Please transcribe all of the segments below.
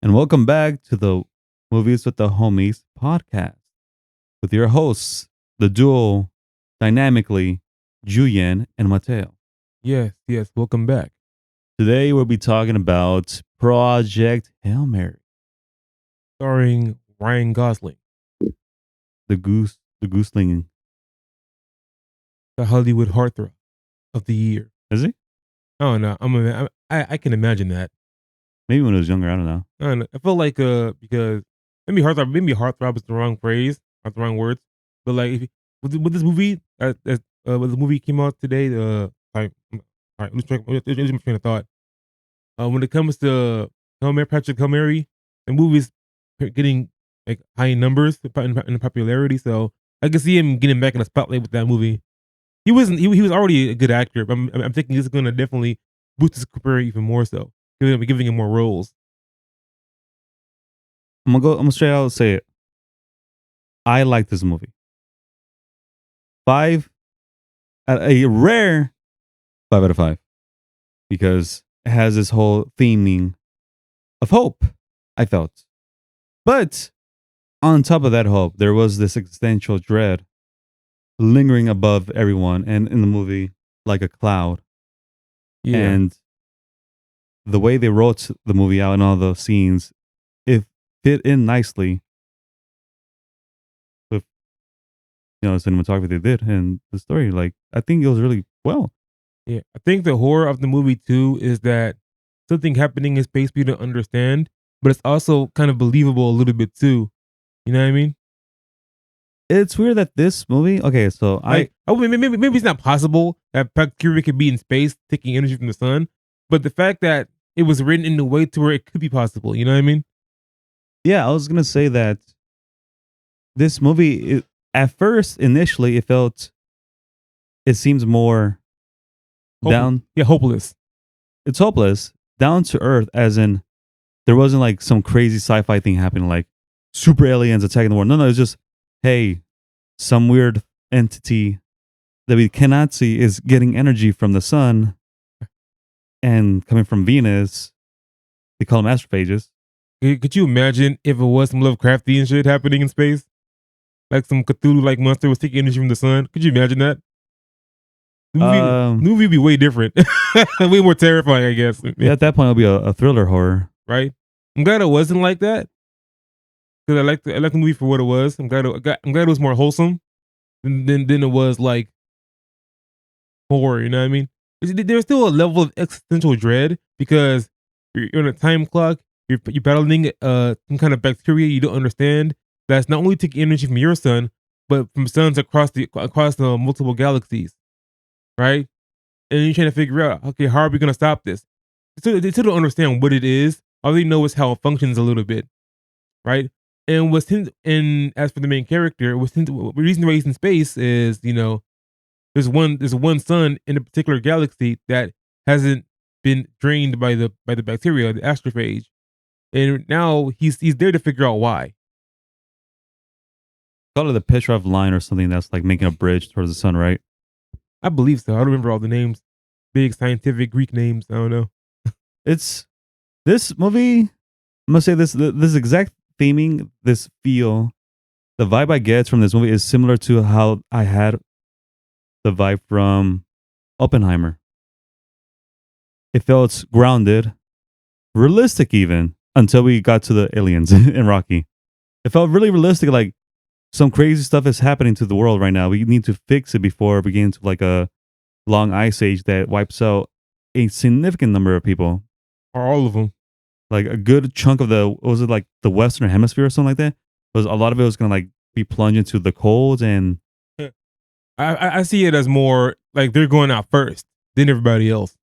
and welcome back to the Movies with the Homies podcast with your hosts, the duo dynamically Julian and Mateo. Yes, welcome back. Today we'll be talking about Project Hail Mary, Starring Ryan Gosling, the GOSLING. the Hollywood heartthrob of the year. Is he? I don't know. I can imagine that. Maybe when he was younger, I don't know. I don't know. I feel like because maybe heartthrob is the wrong phrase or the wrong words. But like if, with this movie, with the movie came out today, like all right, lose my train of thought. When it comes to Patrick Hail Mary, the movie's getting like high numbers in popularity, so I can see him getting back in the spotlight with that movie. He was already a good actor, but I'm thinking this is going to definitely boost his career even more so, giving him more roles. I'm gonna straight out say it. I like this movie. 5, a rare 5 out of 5, because it has this whole theming of hope, I felt. But on top of that hope, there was this existential dread lingering above everyone and in the movie like a cloud. Yeah, And the way they wrote the movie out and all the scenes, it fit in nicely with the cinematography they did and the story. Like, I think it was really well. yeah. I think the horror of the movie too is that something happening in space we don't understand, but it's also kind of believable a little bit too. You know what I mean? It's weird that this movie. Okay, so Like, maybe it's not possible that bacteria could be in space taking energy from the sun, but the fact that it was written in a way to where it could be possible. You know what I mean? I was gonna say that this movie, at first, initially, it seems more down. Yeah, hopeless. It's hopeless, down to earth, as in there wasn't like some crazy sci-fi thing happening, like super aliens attacking the world. No, it's just, hey, some weird entity that we cannot see is getting energy from the sun and coming from Venus. They call them astrophages. Could you imagine if it was some Lovecraftian shit happening in space? Like some Cthulhu-like monster was taking energy from the sun? Could you imagine that? The movie would be way different. Way more terrifying, I guess. Yeah, at that point, it'll be a thriller horror. Right? I'm glad it wasn't like that. Because I like the movie for what it was. I'm glad it was more wholesome than it was like horror, you know what I mean? There's still a level of existential dread because you're on a time clock. You're battling some kind of bacteria you don't understand that's not only taking energy from your sun, but from suns across the multiple galaxies, right? And you're trying to figure out, okay, how are we gonna stop this? So they still don't understand what it is. All they know is how it functions a little bit, right? And and as for the main character, the reason why he's in space is, there's one sun in a particular galaxy that hasn't been drained by the bacteria, the astrophage, and now he's there to figure out why. Call it the Petrov line or something that's like making a bridge towards the sun, right? I believe so. I don't remember all the names, big scientific Greek names. I don't know. It's this movie. I'm gonna say this exact theming, this feel, the vibe I get from this movie is similar to how I had the vibe from Oppenheimer. It felt grounded, realistic even, until we got to the aliens in Rocky. It felt really realistic, like some crazy stuff is happening to the world right now. We need to fix it before we get into like a long ice age that wipes out a significant number of people. Or all of them. Like a good chunk of was it like the Western Hemisphere or something like that? Was a lot of it was gonna like be plunged into the cold, and I see it as more like they're going out first than everybody else.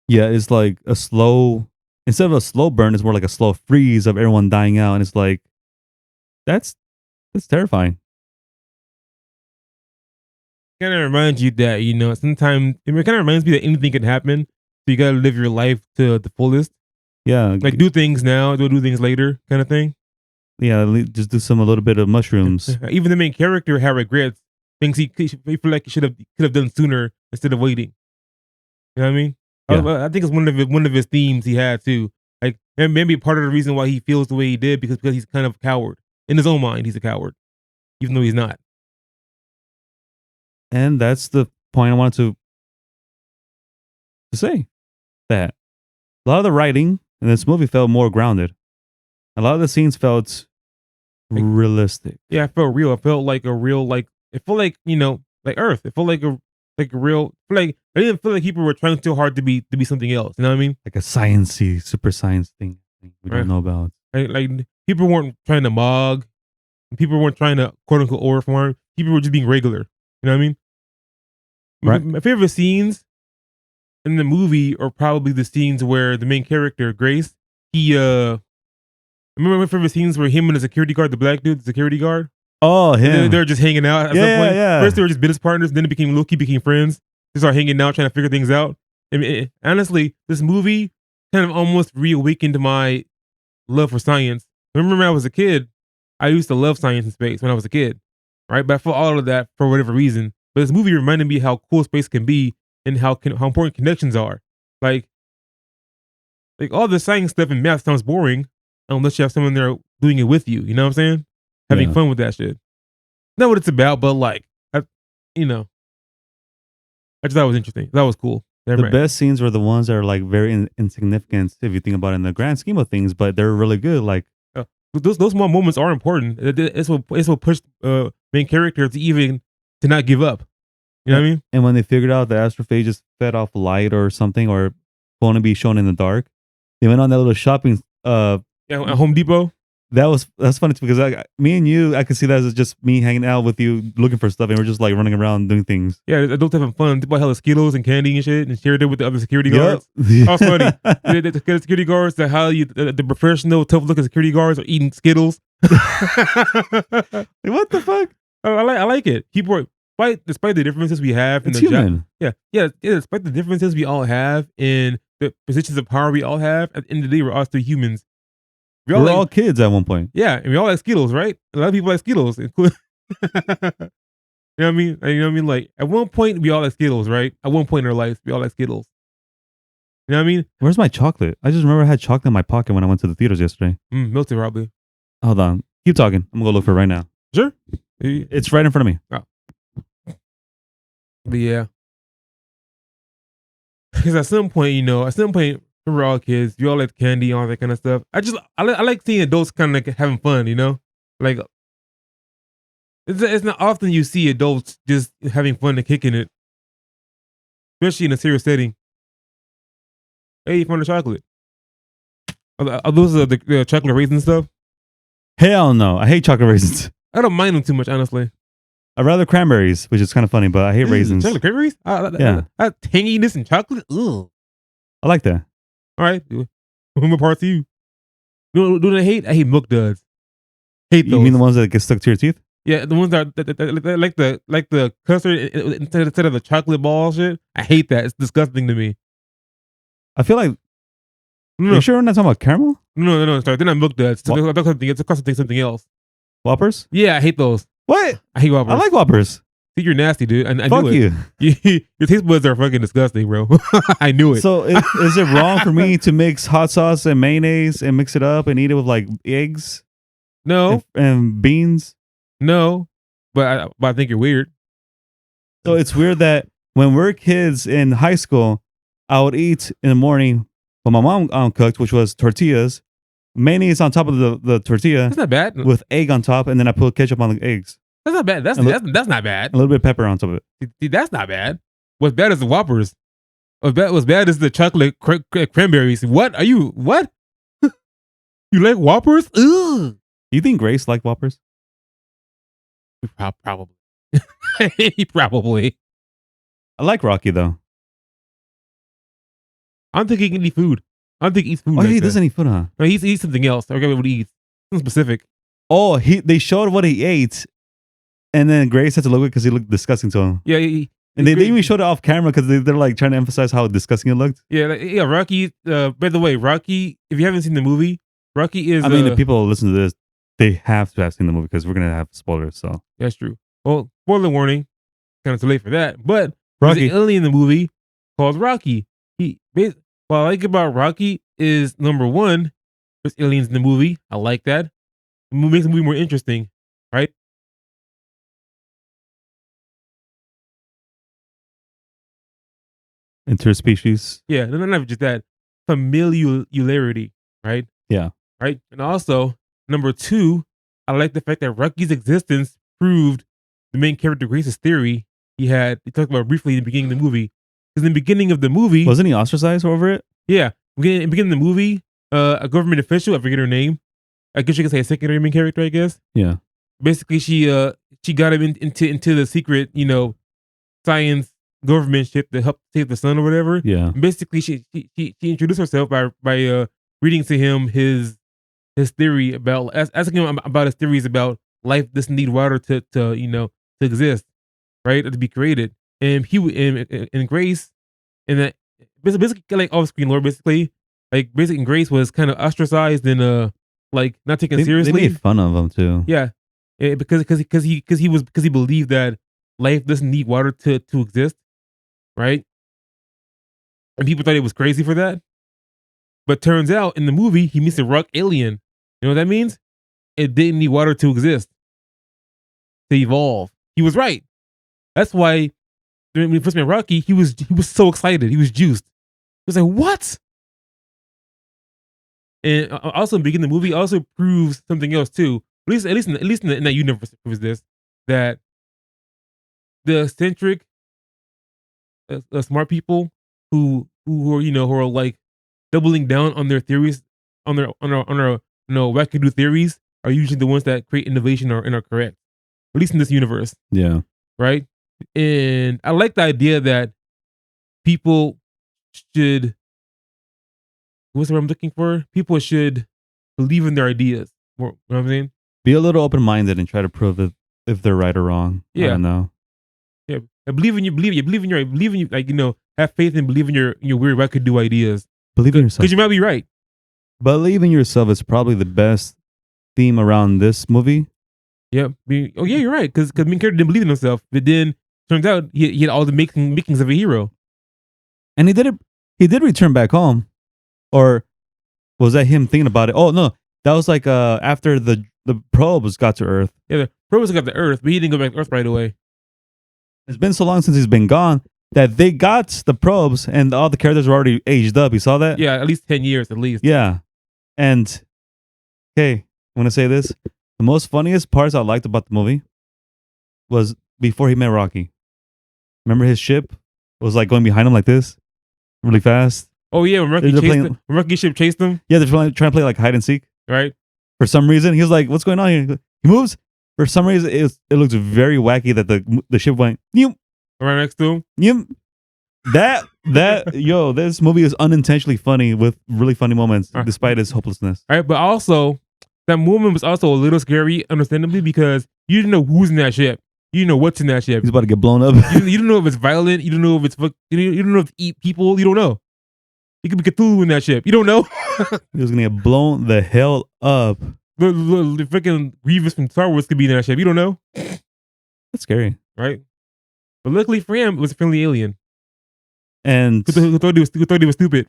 yeah, it's like a slow, instead of a slow burn, it's more like a slow freeze of everyone dying out, and it's like that's terrifying. Kind of reminds you that sometimes it kind of reminds me that anything can happen, so you gotta live your life to the fullest. Yeah, Like do things now, don't do things later, kind of thing. yeah, just do a little bit of mushrooms. Even the main character had regrets, things he feel like he could have done sooner instead of waiting. You know what I mean? Yeah. I think it's one of his themes he had too. Like And maybe part of the reason why he feels the way he did because he's kind of a coward. In his own mind, he's a coward, even though he's not. And that's the point I wanted to say. That a lot of the writing in this movie felt more grounded. A lot of the scenes felt realistic. Yeah, it felt real. It felt like a real, like, it felt like, like Earth. It felt like a real, like, I didn't feel like people were trying too hard to be something else. You know what I mean? Like a sciencey, super science thing we don't know about. Like people weren't trying to mog. People weren't trying to quote unquote overperform. People were just being regular. You know what I mean? Right. My favorite scenes in the movie are probably the scenes where the main character, Grace, I remember my favorite scenes where him and the security guard, the black dude, the security guard. Oh, him. They're just hanging out at some point. Yeah. First they were just business partners, then Loki became friends. They started hanging out, trying to figure things out. And honestly, this movie kind of almost reawakened my love for science. Remember when I was a kid, I used to love science and space when I was a kid, right? But I felt all of that for whatever reason. But this movie reminded me how cool space can be and how important connections are. Like all the science stuff in math sounds boring unless you have someone there doing it with you. You know what I'm saying? Having fun with that shit. Not what it's about, but like, I just thought it was interesting. That was cool. The best scenes were the ones that are like very insignificant if you think about it in the grand scheme of things, but they're really good. Like those small moments are important. It's what pushed main character to not give up. You know what I mean? And when they figured out the astrophage just fed off light or something, or want to be shown in the dark, they went on that little shopping. At Home Depot. That's funny too, because me and you, I could see that as just me hanging out with you, looking for stuff, and we're just like running around doing things. Yeah, adults having fun. They bought hella Skittles and candy and shit, and shared it with the other security guards. That was funny. The security guards, the professional, tough looking security guards are eating Skittles. What the fuck? I like it. Despite the differences we have in it's human. Yeah. Despite the differences we all have in the positions of power we all have, at the end of the day, we're all still humans. We're all kids at one point. Yeah, and we all like Skittles, right? A lot of people like Skittles. You know what I mean? You know what I mean? Like at one point we all like Skittles, right? At one point in our lives, we all like Skittles. You know what I mean? Where's my chocolate? I just remember I had chocolate in my pocket when I went to the theaters yesterday. Melted probably. Hold on. Keep talking. I'm gonna go look for it right now. Sure. It's right in front of me. Oh. But yeah. Because at some point, we're all kids. We all like candy, all that kind of stuff. I like seeing adults kind of like having fun, like it's not often you see adults just having fun and kicking it, especially in a serious setting. Hey, you found the chocolate? Are those the chocolate raisin stuff? Hell no, I hate chocolate raisins. I don't mind them too much, honestly. I'd rather cranberries, which is kind of funny, but I hate raisins. Chocolate cranberries? Yeah, tanginess and chocolate. Ugh. I like that. All right, what parts of you? Do I hate? I hate milk duds. Hate those. You mean the ones that get stuck to your teeth? Yeah, the ones that like the custard instead of the chocolate ball shit. I hate that. It's disgusting to me. I feel like. No. Are you sure we're not talking about caramel? No. Sorry, they're not milk duds. It's something else. Whoppers? Yeah, I hate those. What? I hate Whoppers. I like Whoppers. See, you're nasty, dude. I Fuck knew it. you. Your taste buds are fucking disgusting, bro. I knew it. So is it wrong for me to mix hot sauce and mayonnaise and mix it up and eat it with like eggs? No. And beans? No. But I think you're weird. So it's weird that when we're kids in high school, I would eat in the morning what my mom cooked, which was tortillas, mayonnaise on top of the tortilla. That's not bad. With egg on top, and then I put ketchup on the eggs. That's not bad. That's not bad. A little bit of pepper on top of it. See, that's not bad. What's bad is the Whoppers. What's bad is the chocolate cranberries. What? You like Whoppers? Ugh. You think Grace liked Whoppers? Probably. Probably. I like Rocky though. I don't think he can eat food. I don't think he eats food. Oh, he doesn't eat food, huh? No, he eats something else. I forget what he eats. Something specific. Oh, they showed what he ate, and then Grace had to look at it because he looked disgusting to him. Yeah, and they even showed it off camera because they're like trying to emphasize how disgusting it looked. Yeah, Rocky. By the way, Rocky. If you haven't seen the movie, Rocky is. I mean, the people who listen to this, they have to have seen the movie because we're gonna have spoilers. So that's true. Well, spoiler warning. Kind of too late for that. But Rocky, there's an alien in the movie called Rocky. What I like about Rocky is number one, There's aliens in the movie. I like that. It makes the movie more interesting, right? Interspecies. Yeah, not just that. Familiarity, right? Yeah. Right? And also, number two, I like the fact that Rocky's existence proved the main character Grace's theory he talked about briefly in the beginning of the movie. Because in the beginning of the movie, Wasn't he ostracized over it? yeah, in the beginning of the movie, a government official, I forget her name. I guess you could say a secondary main character, I guess. Yeah. Basically, she got him into the secret, science government ship to help save the sun or whatever. Yeah. And basically, she introduced herself by reading to him his theory about asking him about his theories about life doesn't need water to exist, right, or to be created. And and Grace, and that basically like off screen lore, basically Grace was kind of ostracized and like not taken seriously. They made fun of him too. Yeah, because he believed that life doesn't need water to exist, right? And people thought he was crazy for that. But turns out in the movie he meets a rock alien. You know what that means? It didn't need water to exist, to evolve. He was right. That's why when he first met Rocky, he was so excited. He was juiced. He was like, "What?" And also, in the beginning of the movie, also proves something else too. At least in that universe, it proves this, that the eccentric, smart people who are like doubling down on their theories, on their wackadoo theories, are usually the ones that create innovation and are correct. At least in this universe, Yeah. right? And I like the idea that people should, what's the word I'm looking for? People should believe in their ideas. You know what I'm saying? Be a little open minded and try to prove if they're right or wrong. Yeah. I don't know. Yeah, I believe in you. Have faith and believe in your weird wackadoo ideas. Believe in yourself. Because you might be right. Believe in yourself is probably the best theme around this movie. Yeah. You're right. Because main character didn't believe in himself, but then turns out he had all the makings of a hero. And he did it. He did return back home, or was that him thinking about it? Oh no, that was like after the probes got to Earth. Yeah, the probes got to Earth, but he didn't go back to Earth right away. It's been so long since he's been gone that they got the probes and all the characters were already aged up. You saw that? Yeah, at least 10 years at least. Yeah. And okay, I'm gonna say this: the most funniest parts I liked about the movie was before he met Rocky. Remember his ship was like going behind him like this, really fast. Oh yeah, when Rocky's ship chased him. Yeah, they're trying to play like hide and seek. Right. For some reason, he was like, "What's going on here?" He moves. For some reason, it looks very wacky that the ship went right next to him. Yo, this movie is unintentionally funny with really funny moments, despite its hopelessness. All right, but also that moment was also a little scary, understandably, because you didn't know who's in that ship. You didn't know what's in that ship. He's about to get blown up. You don't know if it's violent. You don't know if it's you don't know if it's eat people. You don't know. It could be Cthulhu in that ship. You don't know. He was gonna get blown the hell up. The freaking Grievous from Star Wars could be in that ship. You don't know. That's scary, right? But luckily for him, it was a friendly alien. And who thought he was stupid.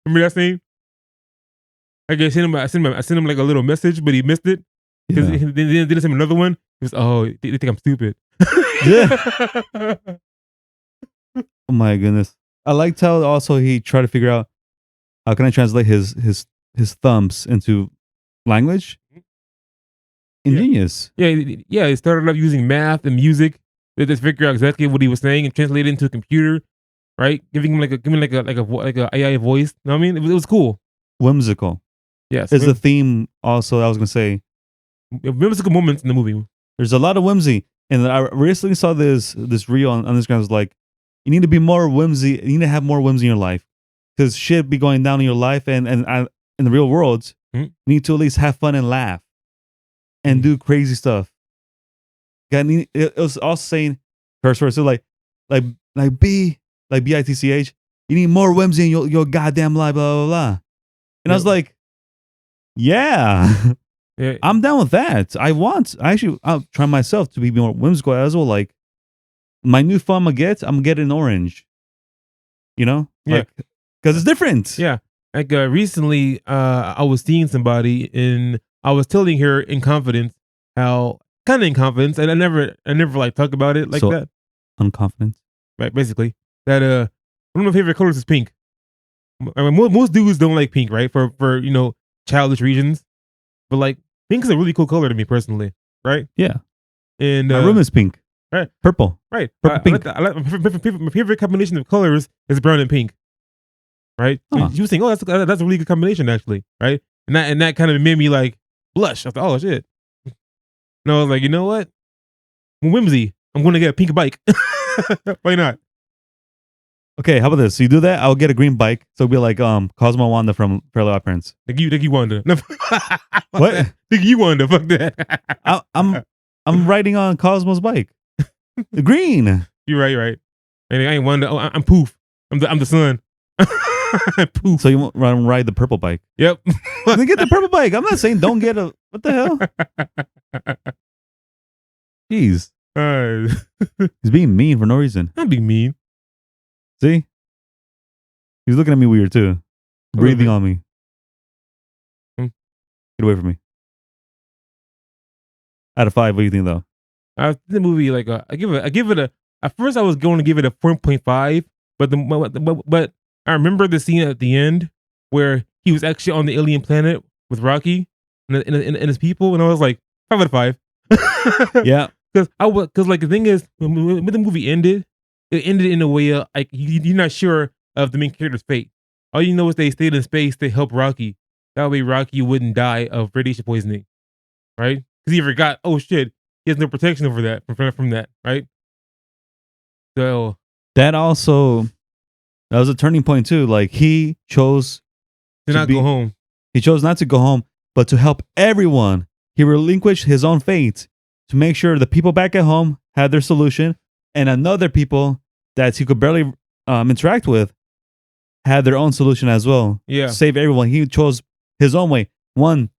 Remember that scene? I sent him like a little message, but he missed it. Because then send him another one. He was, they think I'm stupid. Yeah. Oh my goodness. I liked how also he tried to figure out how can I translate his thumbs into language. Ingenious. Yeah. He started off using math and music to figure out exactly what he was saying and translate it into a computer, right? Giving him like a AI voice. You know what I mean? It was cool. Whimsical. Yes. Is the theme also, I was gonna say, whimsical moments in the movie. There's a lot of whimsy. And I recently saw this reel on Instagram. It was like, you need to be more whimsy. You need to have more whimsy in your life. Because shit be going down in your life and in the real world, you need to at least have fun and laugh. And do crazy stuff. It was also saying curse words. So like bitch. You need more whimsy in your goddamn life, blah, blah, blah. And I was like, yeah. I'm down with that. I'll try myself to be more whimsical as well. Like my new phone I'm gonna get an orange. You know? Yeah. Because it's different. Yeah. Like recently, I was seeing somebody and I was telling her in confidence how kind of in confidence, and I never like talk about it like So that. unconfident. Right, basically that one of my favorite colors is pink. I mean, most dudes don't like pink, right? For childish reasons, but like pink is a really cool color to me personally, right? Yeah. And My room is pink. right, Purple. right. Purple pink. I like my favorite combination of colors is brown and pink, right? Huh. And she was saying, "Oh, that's a really good combination, actually," right? And that kind of made me like blush. I thought, "Oh shit!" And I was like, "You know what? Whimsy, I'm going to get a pink bike. Why not?" Okay, how about this? So you do that, I'll get a green bike. So it'll be like Cosmo Wanda from Fairly Odd Parents. Think you Wanda? No, What? That. Think you Wanda? Fuck that. I'm riding on Cosmo's bike. The green. You're right. You're right. And I ain't Wanda. Oh, I'm Poof. I'm the sun. Poof. So you want to ride the purple bike. Yep. Then get the purple bike. I'm not saying don't get a what the hell? Jeez. He's being mean for no reason. Not being mean. See? He's looking at me weird too. Breathing on me. Hmm. Get away from me. Out of 5, what do you think though? The movie, like I give it a. At first, I was going to give it a 4.5, but I remember the scene at the end where he was actually on the alien planet with Rocky and his people, and I was like 5 out of 5. Yeah. Because like the thing is, when the movie ended, it ended in a way like you're not sure of the main character's fate. All you know is they stayed in space to help Rocky. That way, Rocky wouldn't die of radiation poisoning, right? Because he forgot. Oh shit, he has no protection over that from that, right? So that was a turning point too. Like he chose to not go home. He chose not to go home, but to help everyone. He relinquished his own fate to make sure the people back at home had their solution, and another people that he could barely interact with had their own solution as well. Yeah, save everyone. He chose his own way. One,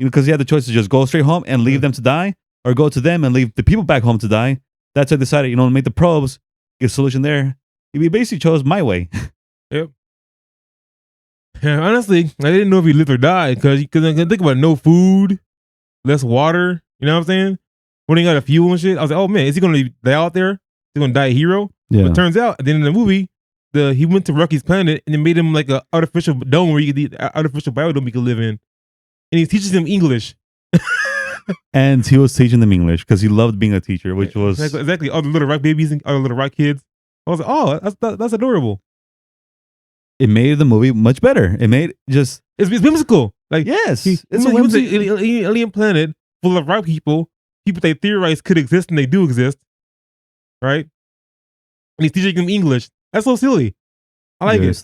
because he had the choice to just go straight home and leave them to die, or go to them and leave the people back home to die. That's why I decided, to make the probes, get a solution there. He basically chose my way. Yep. Yeah, honestly, I didn't know if he lived or died because I can think about no food, less water. You know what I'm saying? When he got a fuel and shit, I was like, oh man, is he gonna die out there? Is he gonna die a hero? Yeah. But it turns out at the end of the movie, he went to Rocky's planet and it made him like an artificial dome where artificial biodome he could live in, and he teaches him English. And he was teaching them English because he loved being a teacher, which was exactly all the little rock babies and all the little rock kids. I was like, oh, that's adorable. It made the movie much better. It made it's whimsical. Like yes, it's a whimsical alien planet full of rock people they theorize could exist and they do exist, right? And he's teaching them English. That's so silly. I like it.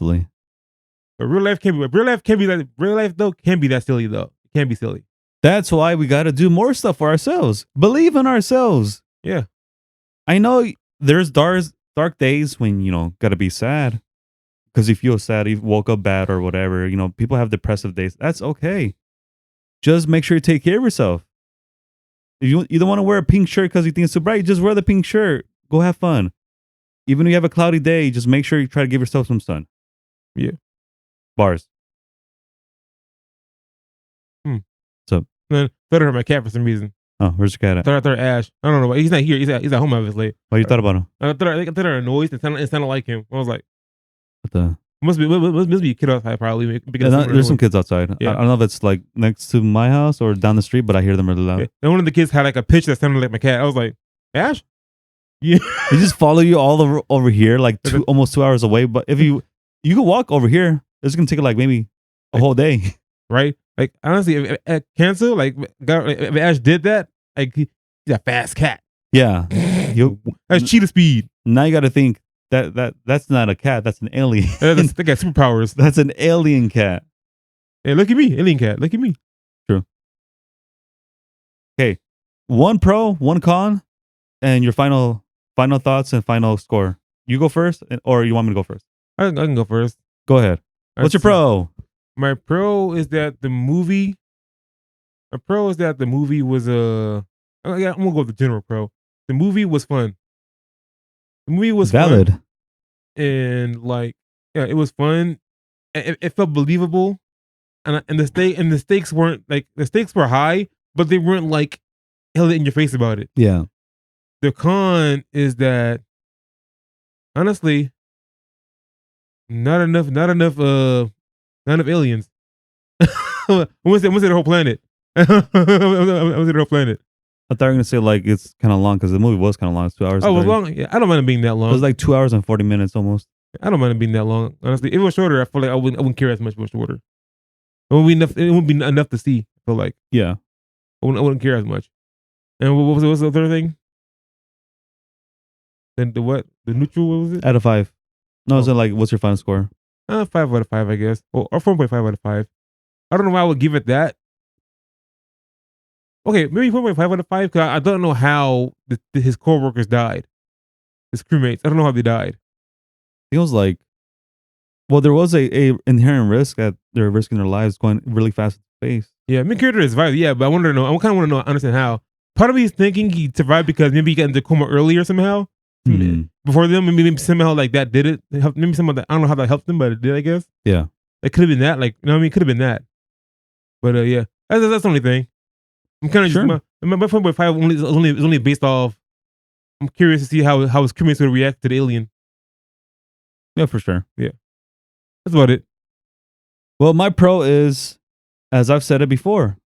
But real life can be that. Real life though can be that silly though. It can be silly. That's why we got to do more stuff for ourselves. Believe in ourselves. Yeah. I know there's dark days when got to be sad. Because you feel sad, you woke up bad or whatever. People have depressive days. That's okay. Just make sure you take care of yourself. If you don't want to wear a pink shirt because you think it's too bright, just wear the pink shirt. Go have fun. Even if you have a cloudy day, just make sure you try to give yourself some sun. Yeah. Bars. So. I thought I heard my cat for some reason. Oh, where's your cat at? I thought Ash. I don't know. He's not here. He's at home obviously. What you thought about him? I thought I heard a noise. It sounded like him. I was like, what the? Must be a kid outside probably. There's some kids outside. Yeah. I don't know if it's like next to my house or down the street, but I hear them really loud. Yeah. And one of the kids had like a pitch that sounded like my cat. I was like, Ash? Yeah. They just follow you all over here, like almost 2 hours away. But if you could walk over here, it's gonna take like maybe a whole day. Right? Like honestly, if cancel, like if Ash did that, like he's a fast cat. Yeah. That's cheetah speed. Now you got to think that's not a cat. That's an alien. They got superpowers. That's an alien cat. Hey, look at me, alien cat. Look at me. True. Okay, 1 pro, 1 con, and your final thoughts and final score. You go first, or you want me to go first? I can go first. Go ahead. What's your pro? My pro is that the movie. My pro is that the movie was I'm gonna go with the general pro. The movie was fun. The movie was valid. Fun, and like, yeah, it was fun. it felt believable, and the stakes weren't like the stakes were high, but they weren't like held in your face about it. Yeah. The con is that honestly, not enough aliens. I want to say the whole planet. I want to say the whole planet. I thought you were gonna say like it's kind of long because the movie was kind of long. It's 2 hours. Oh, it was long. Yeah, I don't mind it being that long. It was like 2 hours and 40 minutes almost. I don't mind it being that long. Honestly, if it was shorter, I feel like I wouldn't care as much if it was shorter. It wouldn't be enough. It wouldn't be enough to see. I feel like Yeah. I wouldn't care as much. And what was the other thing? Then the what? The neutral? What was it? Out of 5. No, it's like what's your final score? 5 out of 5, I guess, or 4.5 out of 5. I don't know why I would give it that. Okay, maybe 4.5 out of 5 because I don't know how his co-workers died. His crewmates. I don't know how they died. It was like, well, there was a inherent risk that they're risking their lives going really fast in space. Yeah, main character is survived. Yeah, but I want to know. I kind of want to know. Understand how. Part of me is thinking he survived because maybe he got into coma earlier somehow. Before them, maybe somehow like that did it. Maybe somehow that I don't know how that helped them, but it did. I guess. Yeah. It could have been that. Like, you know what I mean? It could have been that. But yeah, that's the only thing. I'm kind of Sure. just my 4.5 is only based off. I'm curious to see how his crewmates would react to the alien. Yeah, for sure. Yeah, that's about it. Well, my pro is, as I've said it before,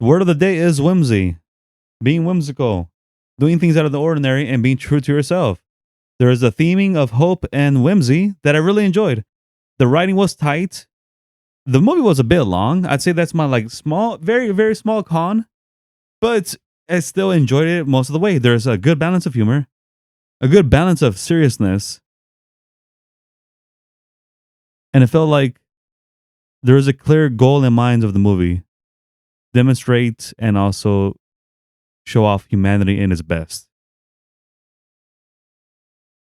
the word of the day is whimsy. Being whimsical, doing things out of the ordinary, and being true to yourself. There is a theming of hope and whimsy that I really enjoyed. The writing was tight. The movie was a bit long. I'd say that's my like small, very, very small con, but I still enjoyed it most of the way. There's a good balance of humor, a good balance of seriousness, and it felt like there was a clear goal in mind of the movie. Demonstrate and also show off humanity in its best.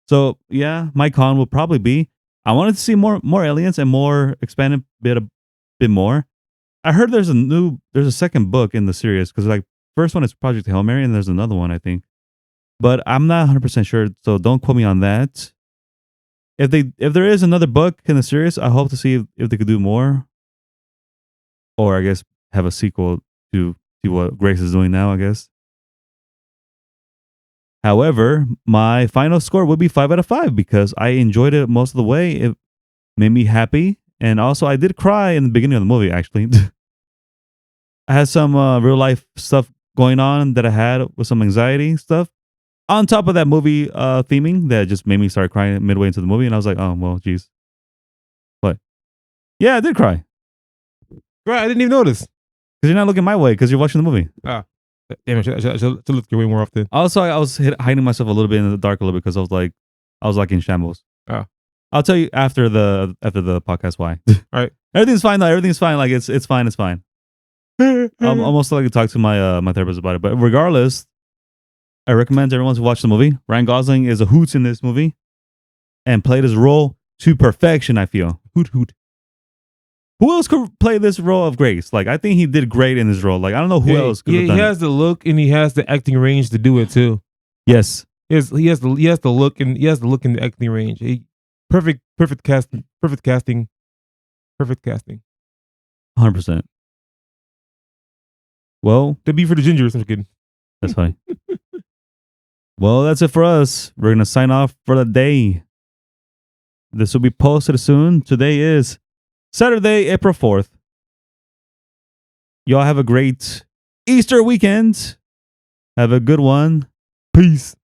So yeah, my con will probably be I wanted to see more aliens and more expanded a bit more. I heard there's a second book in the series because like first one is Project Hail Mary and there's another one I think, but I'm not 100% sure. So don't quote me on that. If there is another book in the series, I hope to see if they could do more, or I guess have a sequel to what Grace is doing now. I guess. However, my final score would be 5 out of 5 because I enjoyed it most of the way. It made me happy. And also, I did cry in the beginning of the movie, actually. I had some real life stuff going on that I had with some anxiety stuff. On top of that movie theming that just made me start crying midway into the movie. And I was like, oh, well, geez. What? Yeah, I did cry. Right, I didn't even notice. Because you're not looking my way because you're watching the movie. Ah. Damn, I should look your way more often. Also, I was hiding myself a little bit in the dark a little bit because I was like in shambles. Oh. I'll tell you after the podcast why. All right. Everything's fine though. Everything's fine. Like it's fine. It's fine. I'm almost like to talk to my my therapist about it. But regardless, I recommend everyone to watch the movie. Ryan Gosling is a hoot in this movie, and played his role to perfection. I feel hoot hoot. Who else could play this role of Grace? Like, I think he did great in this role. Like, I don't know who else could have done he has the look and he has the acting range to do it too. Yes. He has the look and the acting range. Perfect casting. 100%. Well, to be for the gingers, I'm kidding. That's funny. Well, that's it for us. We're gonna sign off for the day. This will be posted soon. Today is Saturday, April 4th. Y'all have a great Easter weekend. Have a good one. Peace.